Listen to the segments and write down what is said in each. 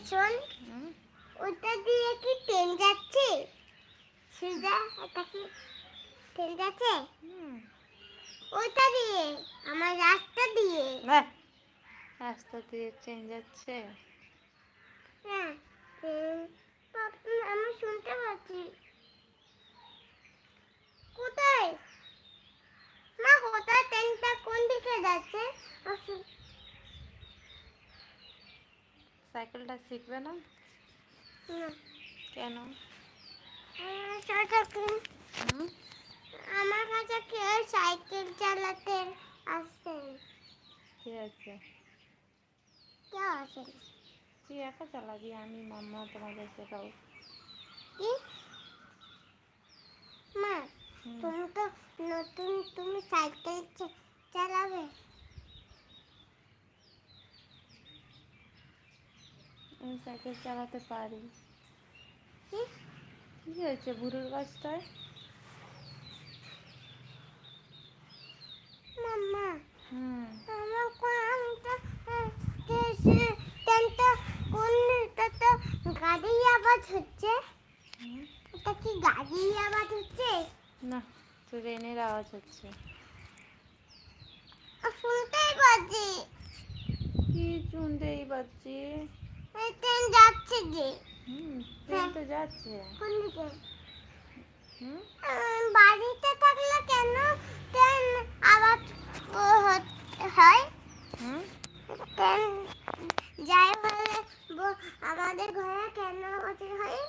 শোন, ওটা দিয়ে কি ট্রেন যাচ্ছে? সুজা, ওটা কি ট্রেন যাচ্ছে? ওটা দিয়ে, আমার রাস্তা দিয়ে। রাস্তা দিয়ে ট্রেন যাচ্ছে? হ্যাঁ, আমি শুনতে পাচ্ছি। কোথায় মা, কোথায় ট্রেনটা কোন দিকে যাচ্ছে? সাইকেলটা শিখবে না? কেন? আমার কাছে কেউ সাইকেল চালাতে আসছে। কে আছে? কেউ আসে না। তুই একা চালাবি, আমি মাম্মা তোমাকে শেখাবো। কি মা, তুমি তো নতুন, তুমি সাইকেল চালাবে? আমি সাইকেল চালাতে পারি। কি কি হয়েছে বুড়োর গাছটায়? মাম্মা, আমার গাড়ির আওয়াজ হচ্ছে। এটা কি গাড়ির আওয়াজ হচ্ছে? না, ট্রেনের আওয়াজ হচ্ছে। শুনতেই পাচ্ছি। কি শুনতেই পাচ্ছি? ট্রেন যাচ্ছে যে। ট্রেন তো যাচ্ছে। কোন দিকে? বাড়িতে থাকলে কেন ট্রেন আওয়াজ হয়? ট্রেন যাই বলে আমাদের ঘরে কেন আওয়াজ হয়?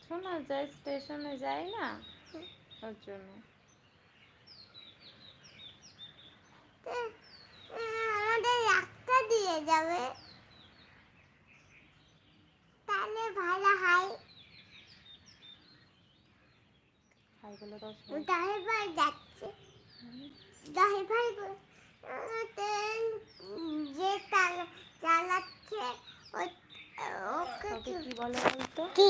শোনা যায়, স্টেশনে যায় না, ওর জন্য। আমাদের রাস্তা দিয়ে যাবে, তাহলে ভালো হয়। ড্রাইভার যাচ্ছে, ড্রাইভার ট্রেন যে চালাচ্ছে ওকে কি বলে বলতো? কি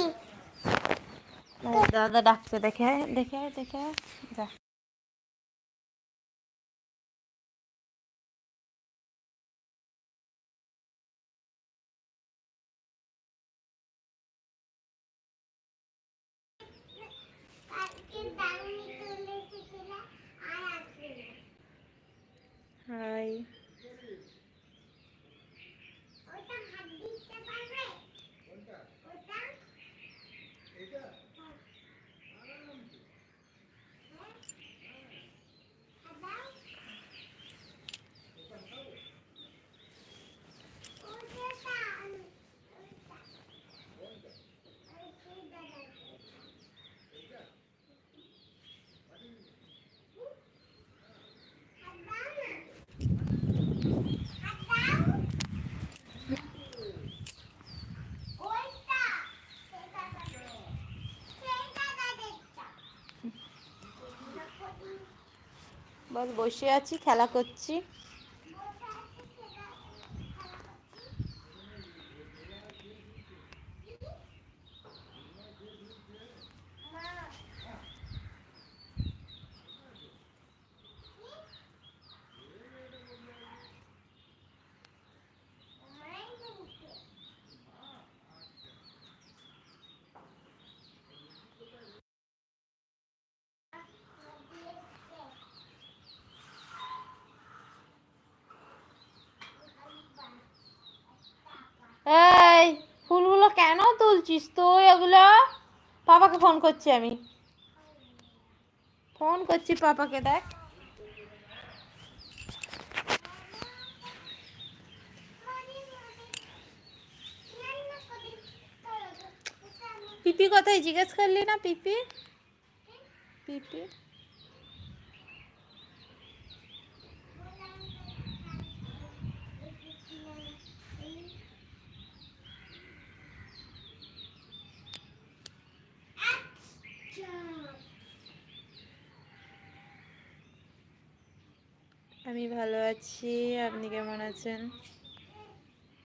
দাদা ডাকছে, দেখে দেখে দেখে যা। হাই। বল, বসে আছি, খেলা করছি। এই ফুলগুলো কেন তুলছিস তুই এগুলো? পাপাকে ফোন করছি, আমি ফোন করছি পাপাকে, দেখ। পিপি কোথায় জিজ্ঞেস করলি না? পিপি পিপি আমি ভালো আছি, আপনি কেমন আছেন?